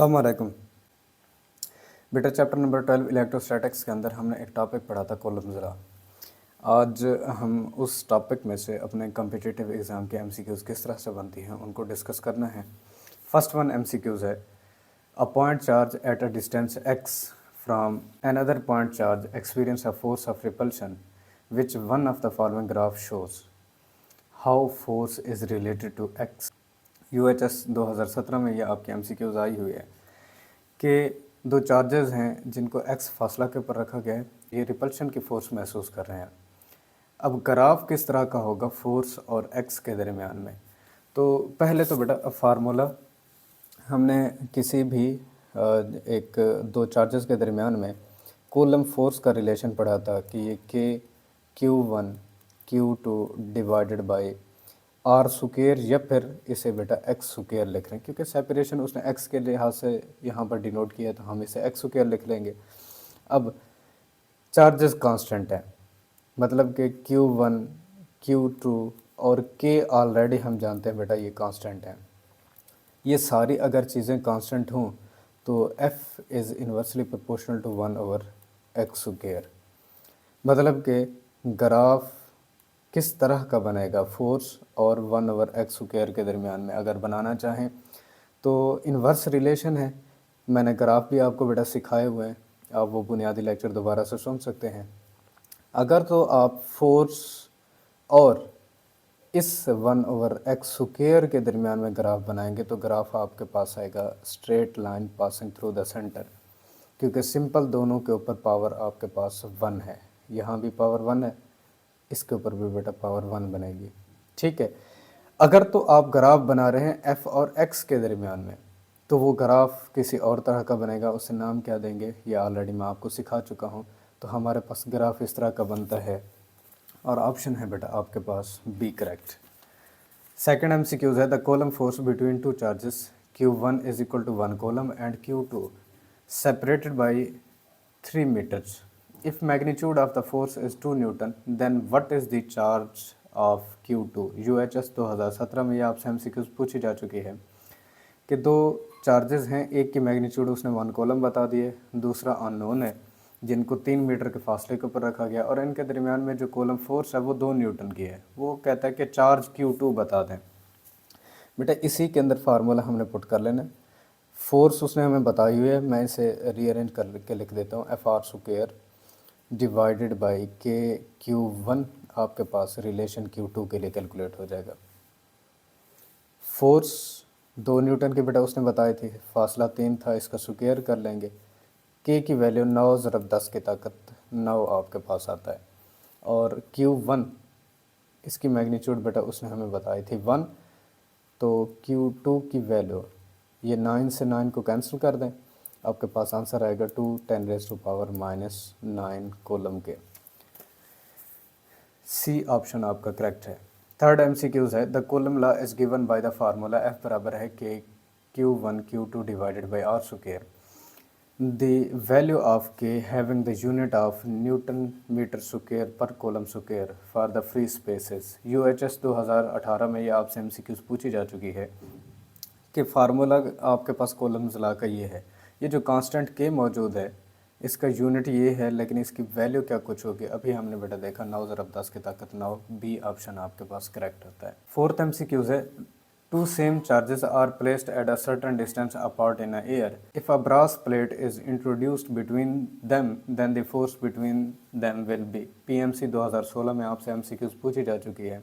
अस्सलामुअलैकुम। बेटा chapter number 12 electrostatics के अंदर हमने एक टॉपिक पढ़ा था कॉलम ज़रा। आज हम उस टॉपिक में से अपने कम्पिटिटिव एग्ज़ाम के एमसीक्यूज़ किस तरह से बनती हैं उनको डिस्कस करना है। फर्स्ट वन एमसीक्यूज़ है, a point charge at a distance X from another point charge experience a force of repulsion which one of the following graph shows how force is related to X. UHS 2017 में यह आपकी MCQs आई हुई है कि दो charges हैं जिनको x फासला के ऊपर रखा गया है, ये रिपल्शन की फ़ोर्स महसूस कर रहे हैं। अब ग्राफ किस तरह का होगा फोर्स और एक्स के दरमियान में। तो पहले तो बेटा फार्मूला हमने किसी भी एक दो चार्जेस के दरमियान में कूलम फोर्स का रिलेशन पढ़ा था कि ये के Q1 Q2 divided by are square, या फिर इसे बेटा एक्स स्क्वायर लिख रहे हैं क्योंकि सेपरेशन उसने एक्स के लिहाज से यहाँ पर डिनोट किया तो हम इसे एक्स स्क्वायर लिख लेंगे। अब चार्जेस कांस्टेंट है, मतलब कि Q1 Q2 और K ऑलरेडी हम जानते हैं बेटा ये कांस्टेंट है। ये सारी अगर चीज़ें कांस्टेंट हों तो F is inversely proportional to 1/x square. मतलब कि ग्राफ किस तरह का बनेगा फोर्स और 1/x स्क्वायर के दरमियान में अगर बनाना चाहें तो इन्वर्स रिलेशन है। मैंने ग्राफ भी आपको बेटा सिखाए हुए हैं, आप वो बुनियादी लेक्चर दोबारा से सुन सकते हैं। अगर तो आप फोर्स और इस 1/x स्क्वायर के दरमियान में ग्राफ बनाएंगे तो ग्राफ आपके पास आएगा straight line passing through the centre, क्योंकि सिंपल दोनों के ऊपर पावर आपके पास 1 है, यहाँ भी पावर 1 है, इसके ऊपर भी बेटा पावर 1 बनेगी। ठीक है, अगर तो आप ग्राफ बना रहे हैं एफ और एक्स के दरमियान में तो वो ग्राफ किसी और तरह का बनेगा, उसे नाम क्या देंगे ये ऑलरेडी मैं आपको सिखा चुका हूँ। तो हमारे पास ग्राफ इस तरह का बनता है और ऑप्शन है बेटा आपके पास बी करेक्ट। सेकेंड एमसीक्यूज है, the coulomb force between two charges Q1 is equal to 1 coulomb and Q2 separated by 3 meters. If magnitude of the force is 2 Newton, then what is the charge of Q2? UHS 2017 में ये आपसे MCQs पूछी जा चुकी है कि दो charges हैं, एक की मैग्नीट्यूड उसने 1 कॉलम बता दिए, दूसरा अननोन है जिनको 3 मीटर के फासले के ऊपर रखा गया और इनके दरमियान में जो कॉलम फोर्स है वो 2 न्यूटन की है। वो कहता है कि चार्ज Q2 बता दें। बेटा इसी के अंदर फार्मूला हमने पुट कर लेना। फोर्स उसने हमें बताई हुई है, मैं इसे रीअरेंज करके लिख देता हूँ, FR स्क्वायर डिवाइडेड बाई के Q1 आपके पास रिलेशन Q2 के लिए कैलकुलेट हो जाएगा। फोर्स 2 न्यूटन की बेटा उसने बताई थी, फासला 3 था, इसका स्क्वायर कर लेंगे, के की वैल्यू 9 ज़रब 10 की ताकत 9 आपके पास आता है, और Q1 इसकी मैग्नीट्यूड बेटा उसने हमें बताई थी 1, तो Q2 की वैल्यू ये 9 से 9 को कैंसिल कर दें, आपके पास आंसर आएगा 2 10⁻⁻⁹ कॉलम के। सी ऑप्शन आपका करेक्ट है। थर्ड एमसीक्यूज है, the coulomb law is given by the formula F बराबर है k Q1 Q2 divided by are square. The value of k having the unit of newton metre square per coulomb square for the free spaces. UHS 2018 में ये आपसे MCQs पूछी जा चुकी है कि फार्मूला आपके पास कॉलम्स लॉ का ये है, ये जो कांस्टेंट के मौजूद है इसका यूनिट ये है, लेकिन इसकी वैल्यू क्या कुछ होगी अभी हमने बेटा देखा 9 ज़रब 10 की ताकत 9, बी ऑप्शन आपके पास करेक्ट होता है। फोर्थ एमसीक्यूज है, two same charges are placed at a certain distance apart in air, if a brass plate is introduced between them then the force between them will be. PMC 2016 में आपसे MCQs पूछी जा चुकी है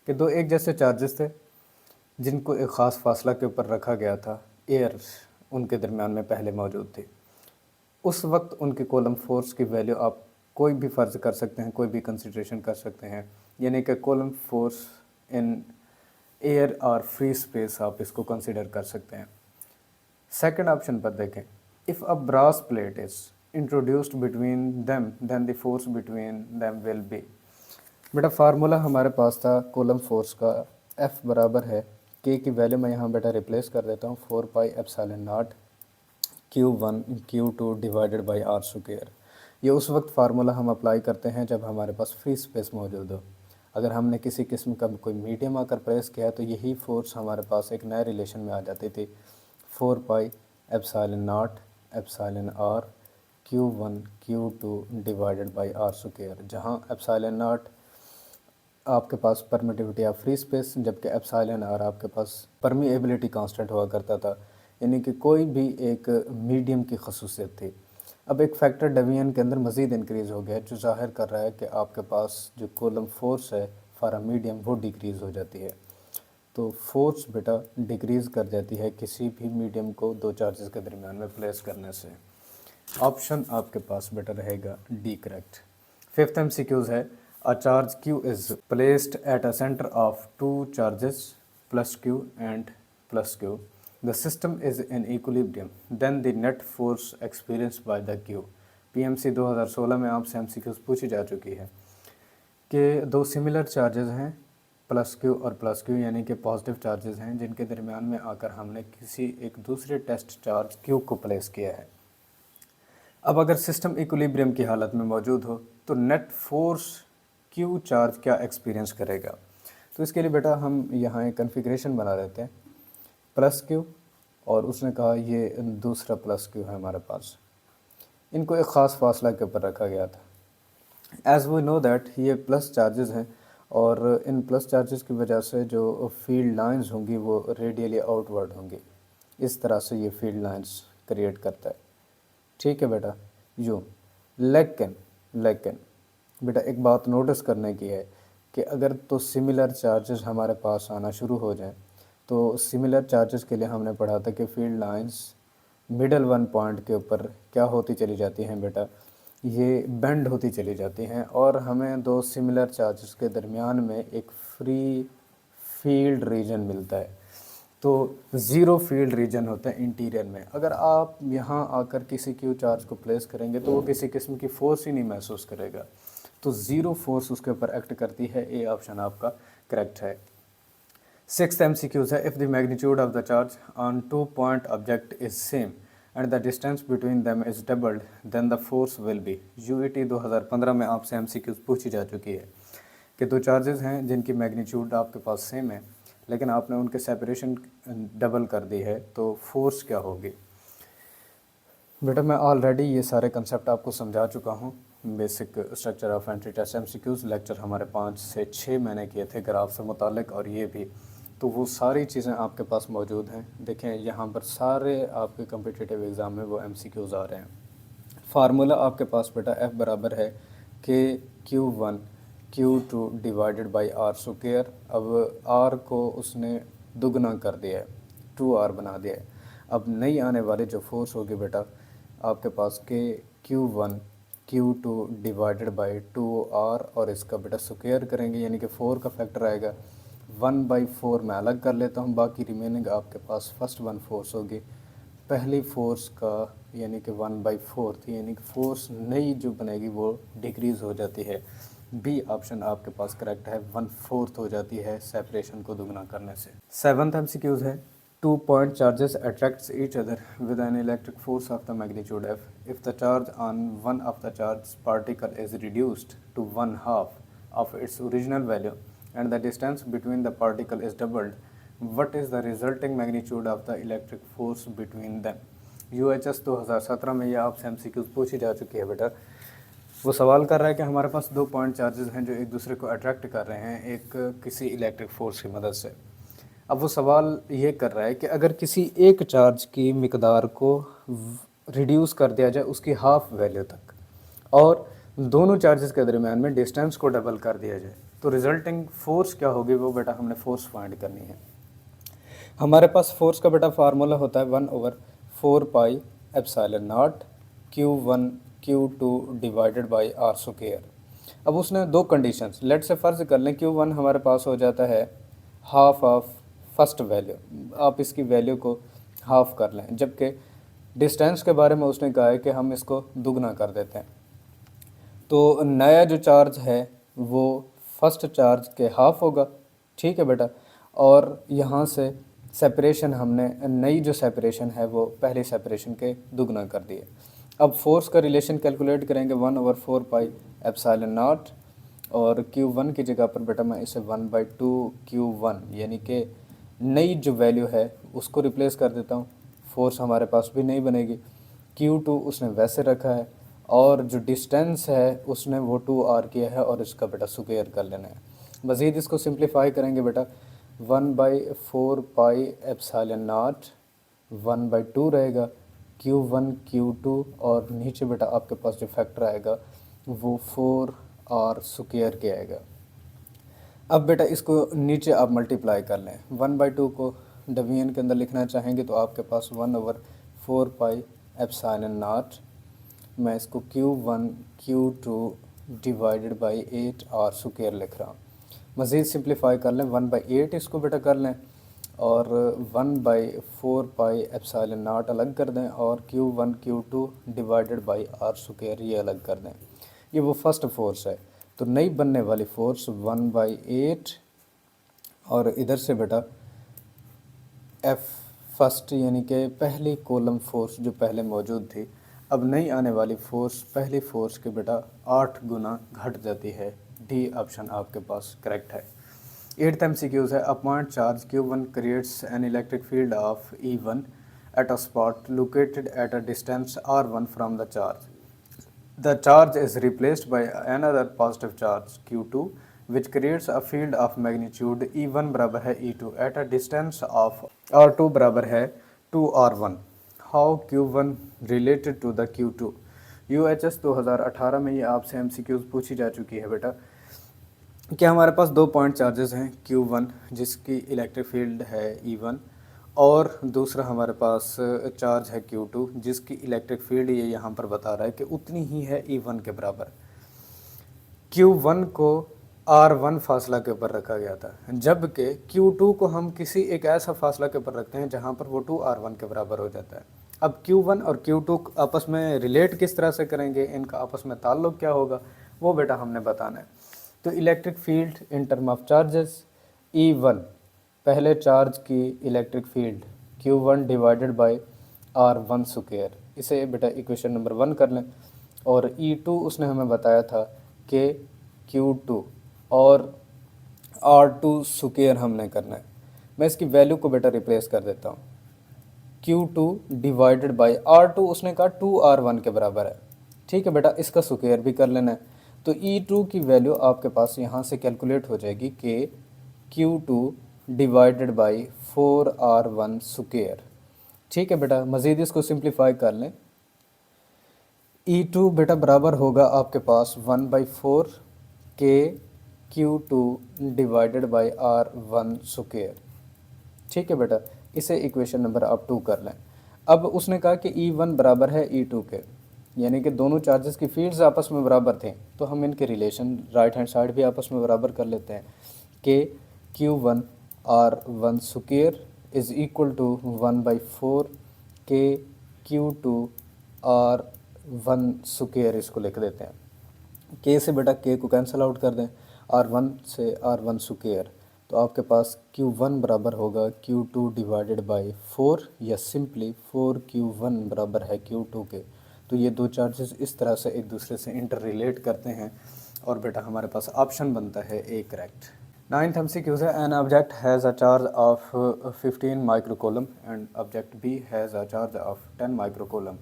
कि दो एक जैसे चार्जेस थे जिनको एक ख़ास फासला के ऊपर रखा गया था, एयर उनके दरमियान में पहले मौजूद थी, उस वक्त उनकी कॉलम फोर्स की वैल्यू आप कोई भी फ़र्ज़ कर सकते हैं, कोई भी कंसिड्रेशन कर सकते हैं, यानी कि कॉलम फोर्स इन एयर और फ्री स्पेस आप इसको कंसिडर कर सकते हैं। सेकंड ऑप्शन पर देखें, if a brass plate is introduced between them then the force between them will be. बेटा फार्मूला हमारे पास था कॉलम फोर्स का, F बराबर है के की वैल्यू मैं यहाँ बेटा रिप्लेस कर देता हूँ 4πε0 Q1 Q2 divided by are square. ये उस वक्त फार्मूला हम अप्लाई करते हैं जब हमारे पास फ्री स्पेस मौजूद हो। अगर हमने किसी किस्म का कोई मीडियम आकर प्रेस किया तो यही फोर्स हमारे पास एक नए रिलेशन में आ जाती थी 4πε0 epsilon naught epsilon r Q1 Q2 divided by are square, जहाँ एप्सिलॉन नॉट आपके पास परमिटिविटी ऑफ फ्री स्पेस, जबकि एप्सिलॉन आर आपके पास परमिएबिलिटी कांस्टेंट हुआ करता था, यानी कि कोई भी एक मीडियम की खसूसियत थी। अब एक फैक्टर डेविएशन के अंदर मज़ीद इंक्रीज़ हो गया है, जो ज़ाहिर कर रहा है कि आपके पास जो कूलम फोर्स है फॉर अ मीडियम वो डिक्रीज़ हो जाती है। तो फोर्स बेटा डिक्रीज़ कर जाती है किसी भी मीडियम को दो चार्जेस के दरमियान में प्लेस करने से। ऑप्शन आपके पास बेटा रहेगा डी करेक्ट। फिफ्थ एमसीक्यूज है, a charge Q is placed at a centre of two charges plus Q and plus Q, the system is in equilibrium, then the net force experienced by the Q। PMC 2016 में आपसे MCQs पूछी जा चुकी है कि दो similar charges हैं plus Q और प्लस Q, यानी कि पॉजिटिव चार्जेस हैं, जिनके दरमियान में आकर हमने किसी एक दूसरे टेस्ट चार्ज Q को प्लेस किया है। अब अगर सिस्टम इक्विलिब्रियम की हालत में मौजूद हो तो नेट फोर्स Q चार्ज क्या एक्सपीरियंस करेगा। तो इसके लिए बेटा हम यहाँ एक कन्फिग्रेशन बना लेते हैं, प्लस Q और उसने कहा ये दूसरा प्लस Q है हमारे पास, इनको एक ख़ास फासला के ऊपर रखा गया था। एज़ वी नो दैट ये प्लस चार्जेस हैं और इन प्लस चार्जेस की वजह से जो फील्ड लाइंस होंगी वो रेडियली आउटवर्ड होंगी, इस तरह से ये फील्ड लाइंस क्रिएट करता है। ठीक है बेटा, यूँ लेकिन बेटा एक बात नोटिस करने की है कि अगर तो सिमिलर चार्जेस हमारे पास आना शुरू हो जाएं, तो सिमिलर चार्जेस के लिए हमने पढ़ा था कि field lines middle one point के ऊपर क्या होती चली जाती हैं बेटा, ये बेंड होती चली जाती हैं और हमें दो सिमिलर चार्जेस के दरमियान में एक फ्री फील्ड रीजन मिलता है। तो ज़ीरो फील्ड रीजन होता है इंटीरियर में। अगर आप यहाँ आकर किसी क्यू चार्ज को प्लेस करेंगे तो वो किसी किस्म की फोर्स ही नहीं महसूस करेगा, तो ज़ीरो फोर्स उसके ऊपर एक्ट करती है। ए ऑप्शन आपका करेक्ट है। सिक्स्थ एमसीक्यूज है, if the magnitude of the charge on two point object is same and the distance between them is doubled then the force will be. UET 2015 में आपसे MCQs पूछी जा चुकी है कि दो चार्जेस हैं जिनकी मैग्नीट्यूड आपके पास सेम है, लेकिन आपने उनके सेपरेशन डबल कर दी है, तो फोर्स क्या होगी। बेटा मैं ऑलरेडी ये सारे कंसेप्ट आपको समझा चुका हूँ। Basic structure of entry test MCQs lecture हमारे 5 से 6 मैंने किए थे ग्राफ से मुतालिक, और ये भी, तो वो सारी चीज़ें आपके पास मौजूद हैं। देखें यहाँ पर सारे आपके कम्पिटिटिव एग्ज़ाम में वो एमसीक्यूज आ रहे हैं। फार्मूला आपके पास बेटा F बराबर है Q1 Q2 divided by are square. अब R को उसने दुगना कर दिया है, 2R बना दिया है। अब नई आने वाली जो फोर्स होगी बेटा आपके पास Q1 Q2 divided by 2R, और इसका बेटा स्क्वायर करेंगे यानी कि 4 का फैक्टर आएगा। 1/4 मैं अलग कर लेता हूँ, बाकी रिमेनिंग आपके पास फर्स्ट वन फोर्स होगी। पहली फोर्स का यानी कि 1/4 थी, यानी कि फोर्स नई जो बनेगी वो डिक्रीज़ हो जाती है। बी ऑप्शन आपके पास करेक्ट है, 1/4 हो जाती है सेपरेशन को दुगना करने से। सेवंथ एमसीक्यूज है, two point charges attracts each other with an electric force of the magnitude F. If the charge on one of the charge particle is reduced to 1/2 of its original value and the distance between the particle is doubled, what is the resulting magnitude of the electric force between them। UHS 2017 में ये आपसे MCQs पूछी जा चुकी है बेटा। वो सवाल कर रहा है कि हमारे पास दो पॉइंट चार्जेस हैं जो एक दूसरे को अट्रैक्ट कर रहे हैं एक किसी इलेक्ट्रिक फोर्स की मदद से। अब वो सवाल ये कर रहा है कि अगर किसी एक चार्ज की मिकदार को रिड्यूस कर दिया जाए उसकी हाफ वैल्यू तक, और दोनों चार्जेस के दरमियान में डिस्टेंस को डबल कर दिया जाए, तो रिजल्टिंग फोर्स क्या होगी, वो बेटा हमने फोर्स फाइंड करनी है। हमारे पास फोर्स का बेटा फार्मूला होता है 1/4 pi epsilon naught Q1 Q2 divided by are square. अब उसने दो कंडीशंस, लेट से फ़र्ज़ कर लें Q1 हमारे पास हो जाता है हाफ ऑफ फर्स्ट वैल्यू, आप इसकी वैल्यू को हाफ कर लें, जबकि डिस्टेंस के बारे में उसने कहा है कि हम इसको दुगना कर देते हैं। तो नया जो चार्ज है वो फर्स्ट चार्ज के हाफ होगा, ठीक है बेटा, और यहाँ से सेपरेशन हमने नई जो सेपरेशन है वो पहले सेपरेशन के दुगना कर दिए। अब फोर्स का रिलेशन कैलकुलेट करेंगे 1/4 पाई एप्सिलॉन नॉट, और Q1 की जगह पर बेटा मैं इसे 1/2 Q1 यानी कि नई जो वैल्यू है उसको रिप्लेस कर देता हूँ फोर्स हमारे पास भी नहीं बनेगी। Q2 उसने वैसे रखा है और जो डिस्टेंस है उसने वो 2r किया है और इसका बेटा स्क्वायर कर लेना है। मज़ीद इसको सिंप्लीफाई करेंगे बेटा 1/4πε0 1/2 रहेगा Q1 Q2 और नीचे बेटा आपके पास जो फैक्टर आएगा वो 4r स्क्वायर के आएगा। अब बेटा इसको नीचे आप मल्टीप्लाई कर लें। 1/2 को डिवीजन के अंदर लिखना चाहेंगे तो आपके पास 1/4πε0, मैं इसको Q1 Q2 divided by 8r square लिख रहा हूँ। मज़ीद सिंप्लीफाई कर लें 1/8 इसको बेटा कर लें और 1/4πε0 अलग कर दें और Q1 Q2 divided by r square ये अलग कर दें। ये वो फर्स्ट फोर्स है, तो नई बनने वाली फोर्स 1/8 और इधर से बेटा F फर्स्ट यानी कि पहली कॉलम फोर्स जो पहले मौजूद थी, अब नई आने वाली फोर्स पहली फोर्स के बेटा 8 गुना घट जाती है। डी ऑप्शन आपके पास करेक्ट है। 8th MCQ है, a point charge Q1 creates an electric field of E1 at a spot located at a distance R1 from the charge. The charge is replaced by another positive charge Q2 which creates a field of magnitude E1 बराबर है E2 at a distance of R2 बराबर है 2R1. How Q1 related to the Q2? UHS 2018 में ये आपसे MCQs पूछी जा चुकी है बेटा कि हमारे पास दो पॉइंट चार्जेस हैं Q1 जिसकी इलेक्ट्रिक फील्ड है E1 और दूसरा हमारे पास चार्ज है Q2 जिसकी इलेक्ट्रिक फील्ड ये यहाँ पर बता रहा है कि उतनी ही है E1 के बराबर। Q1 को R1 फासला के ऊपर रखा गया था, जबकि Q2 को हम किसी एक ऐसा फासला के ऊपर रखते हैं जहाँ पर वो 2R1 के बराबर हो जाता है। अब Q1 और Q2 आपस में रिलेट किस तरह से करेंगे, इनका आपस में ताल्लुक़ क्या होगा, वो बेटा हमने बताना है। तो electric field in term of charges E1 पहले चार्ज की electric field Q1 divided by R1 square, इसे बेटा इक्वेशन नंबर 1 कर लें और E2 उसने हमें बताया था कि Q2 और R2 स्क्वायर हमने करना है। मैं इसकी वैल्यू को बेटा रिप्लेस कर देता हूँ। Q2 डिवाइडेड बाई R2 उसने कहा 2R1 के बराबर है, ठीक है बेटा, इसका स्क्वायर भी कर लेना है। तो E2 की वैल्यू आपके पास यहाँ से कैलकुलेट हो जाएगी कि Q2 divided by 4R1 square, ठीक है बेटा। मज़ीद इसको सिंप्लीफाई कर लें। E2 बेटा बराबर होगा आपके पास 1/4 के Q2 divided by R1 square, ठीक है बेटा। इसे इक्वेशन नंबर आप 2 कर लें। अब उसने कहा कि E1 बराबर है E2 के, यानी कि दोनों चार्जेस की फील्ड्स आपस में बराबर थे, तो हम इनके रिलेशन राइट हैंड साइड भी आपस में बराबर कर लेते हैं कि Q1 R1 square is equal to 1/4 के Q2 R1 स्क्वायर, इसको लिख देते हैं। के से बेटा के को कैंसिल आउट कर दें, R1 से R1 स्क्वायर, तो आपके पास Q1 बराबर होगा Q2 डिवाइडेड बाई 4 या सिंपली 4Q1 बराबर है Q2 के। तो ये दो चार्जेस इस तरह से एक दूसरे से इंटर रिलेट करते हैं और बेटा हमारे पास ऑप्शन बनता है ए करेक्ट। 9th MCQ है, an object has a charge of 15 microcoulomb and object B has a charge of 10 microcoulomb.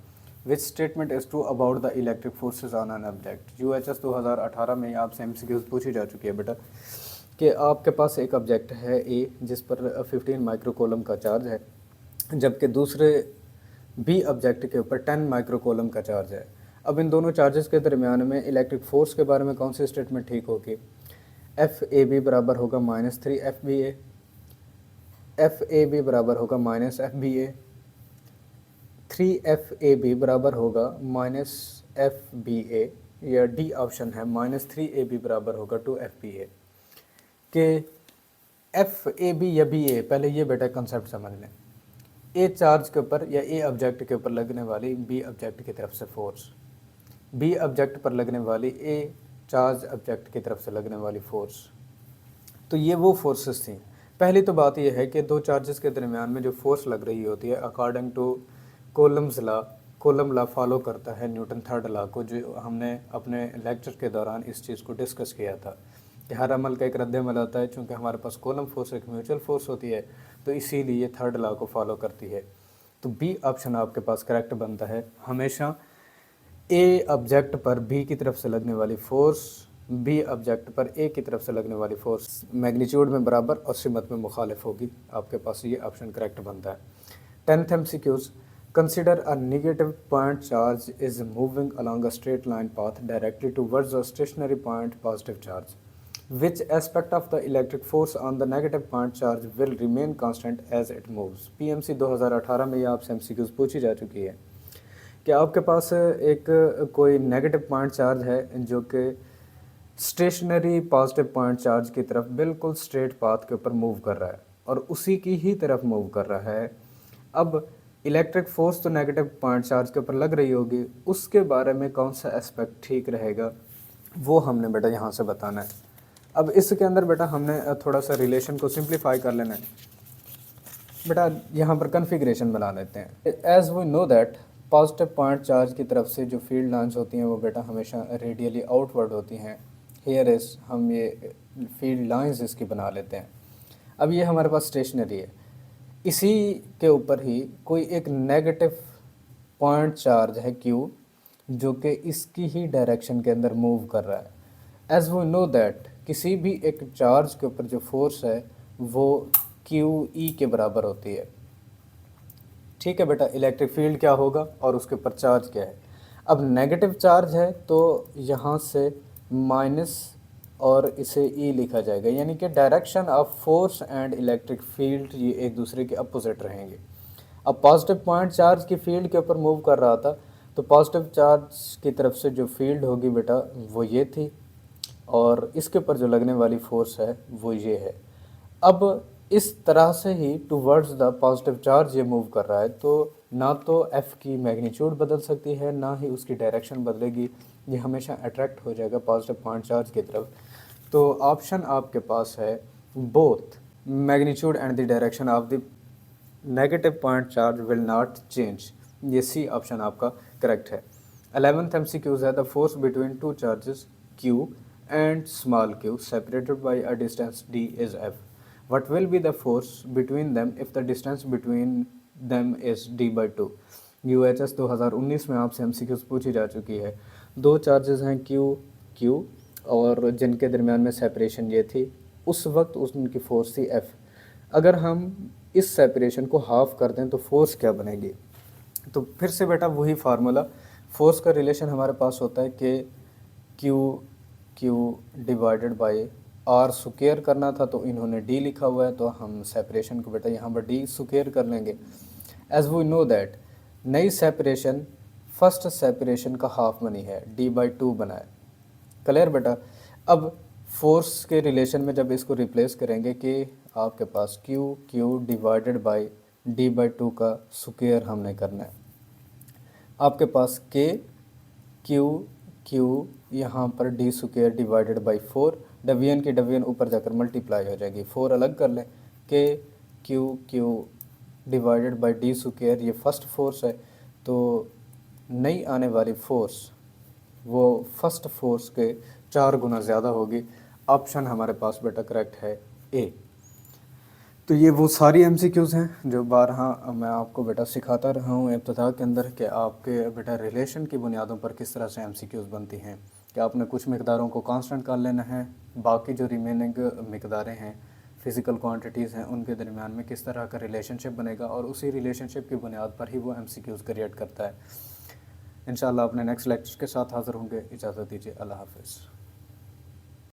Which statement is true about the electric forces on an object. UHS 2018 में आपसे MCQ पूछी जा चुकी है बेटा कि आपके पास एक ऑब्जेक्ट है ए जिस पर 15 माइक्रोकूलम का चार्ज है, जबकि दूसरे बी ऑब्जेक्ट के ऊपर 10 माइक्रोकूलम का चार्ज है। अब इन दोनों चार्जेस के दरमियान में इलेक्ट्रिक फोर्स के बारे में कौन सी स्टेटमेंट ठीक होगी। FAB बराबर होगा -3 FBA, FAB बराबर होगा -FBA, 3FAB बराबर होगा -FBA, या डी ऑप्शन है -3AB बराबर होगा 2FBA। कि FAB या BA, पहले ये बेटा कंसेप्ट समझ लें। ए चार्ज के ऊपर या ए ऑब्जेक्ट के ऊपर लगने वाली बी ऑब्जेक्ट की तरफ से फोर्स, बी ऑब्जेक्ट पर लगने वाली ए चार्ज ऑब्जेक्ट की तरफ से लगने वाली फोर्स, तो ये वो फोर्सेस थी। पहली तो बात यह है कि दो चार्जेस के दरमियान में जो फोर्स लग रही होती है according to coulomb law follow करता है न्यूटन थर्ड लॉ को, जो हमने अपने लेक्चर के दौरान इस चीज़ को डिस्कस किया था कि हर अमल का एक रद्द अमल होता है। चूँकि हमारे पास कोलम फोर्स एक म्यूचुअल फोर्स होती है, तो इसीलिए थर्ड लॉ को फॉलो करती है तो बी ऑप्शन आपके पास करेक्ट बनता है। हमेशा ए ऑब्जेक्ट पर बी की तरफ से लगने वाली फोर्स बी ऑब्जेक्ट पर ए की तरफ से लगने वाली फोर्स मैग्नीट्यूड में बराबर और सिमत में मुखालिफ होगी। आपके पास ये ऑप्शन करेक्ट बनता है। 10th MCQs, consider a negative point charge is moving along a straight line path directly towards a stationary point positive charge. Which aspect of the electric force on the negative point charge will remain constant as it moves? PMC 2018 में ये आपसे MCQs पूछी जा चुकी है कि आपके पास एक कोई नेगेटिव पॉइंट चार्ज है जो कि स्टेशनरी पॉजिटिव पॉइंट चार्ज की तरफ बिल्कुल स्ट्रेट पाथ के ऊपर मूव कर रहा है और उसी की ही तरफ मूव कर रहा है। अब इलेक्ट्रिक फोर्स तो नेगेटिव पॉइंट चार्ज के ऊपर लग रही होगी, उसके बारे में कौन सा एस्पेक्ट ठीक रहेगा वो हमने बेटा यहाँ से बताना है। अब इसके अंदर बेटा हमने थोड़ा सा रिलेशन को सिंप्लीफाई कर लेना है। बेटा यहाँ पर कन्फिग्रेशन बना लेते हैं। As we know that positive point charge की तरफ से जो फील्ड लाइंस होती हैं वो बेटा हमेशा रेडियली आउटवर्ड होती हैं। हेयर इज हम ये फील्ड लाइंस इसकी बना लेते हैं। अब ये हमारे पास स्टेशनरी है, इसी के ऊपर ही कोई एक नेगेटिव पॉइंट चार्ज है Q जो कि इसकी ही डायरेक्शन के अंदर मूव कर रहा है। एज वी नो दैट किसी भी एक चार्ज के ऊपर जो फोर्स है वो QE के बराबर होती है। ठीक है बेटा, इलेक्ट्रिक फील्ड क्या होगा और उसके ऊपर चार्ज क्या है। अब नेगेटिव चार्ज है तो यहाँ से माइनस और इसे E लिखा जाएगा, यानी कि direction of force and electric field ये एक दूसरे के अपोजिट रहेंगे। अब पॉजिटिव पॉइंट चार्ज की फील्ड के ऊपर मूव कर रहा था तो पॉजिटिव चार्ज की तरफ से जो फील्ड होगी बेटा वो ये थी और इसके ऊपर जो लगने वाली फोर्स है वो ये है। अब इस तरह से ही टूवर्ड्स द पॉजिटिव चार्ज ये मूव कर रहा है तो ना तो F की मैग्नीट्यूड बदल सकती है ना ही उसकी डायरेक्शन बदलेगी, ये हमेशा अट्रैक्ट हो जाएगा पॉजिटिव पॉइंट चार्ज की तरफ। तो ऑप्शन आपके पास है both magnitude and the direction of the negative point charge will not change. ये सी ऑप्शन आपका करेक्ट है। 11th MCQs है the force between two charges Q and small q separated by a distance d is F. What will be the force between them if the distance between them is d/2? UHS 2019 में आपसे MCQs पूछी जा चुकी है। दो charges हैं Q और जिनके दरमियान में सेपरेशन ये थी, उस वक्त उनकी फोर्स थी F। अगर हम इस सेपरेशन को हाफ कर दें तो फोर्स क्या बनेगी? तो फिर से बेटा वही फार्मूला, फोर्स का रिलेशन हमारे पास होता है कि Q divided by R square करना था तो इन्होंने D लिखा हुआ है तो हम सेपरेशन को बेटा यहाँ पर D स्क्वायर कर लेंगे। एज वी नो दैट नई सेपरेशन फर्स्ट सेपरेशन का हाफ बनी है, D/2 बना है। क्लियर बेटा? अब फोर्स के रिलेशन में जब इसको रिप्लेस करेंगे कि आपके पास Q डिवाइडेड बाई D/2 का स्क्वायर हमने करना है। आपके पास Q यहाँ पर D स्क्वायर डिवाइडेड बाई 4, डवीएन की डवीएन ऊपर जाकर मल्टीप्लाई हो जाएगी, 4 अलग कर लें। Q divided by D square ये फर्स्ट फोर्स है तो नई आने वाली फोर्स वो फर्स्ट फोर्स के 4 गुना ज़्यादा होगी। ऑप्शन हमारे पास बेटा करेक्ट है ए। तो ये वो सारी MCQs हैं जो बारहा मैं आपको बेटा सिखाता रहा हूँ इब्तिदा के अंदर कि आपके बेटा रिलेशन की बुनियादों पर किस तरह से MCQs बनती हैं, कि आपने कुछ मकदारों को कांस्टेंट कर लेना है, बाकी जो रिमेनिंग मकदारें हैं फ़िज़िकल क्वांटिटीज़ हैं उनके दरमियान में किस तरह का रिलेशनशिप बनेगा और उसी रिलेशनशिप की बुनियाद पर ही वो MCQs क्रिएट करता है। इंशाल्लाह अपने नेक्स्ट लेक्चर के साथ हाज़िर होंगे। इजाज़त दीजिए, अल्लाह हाफ़िज़।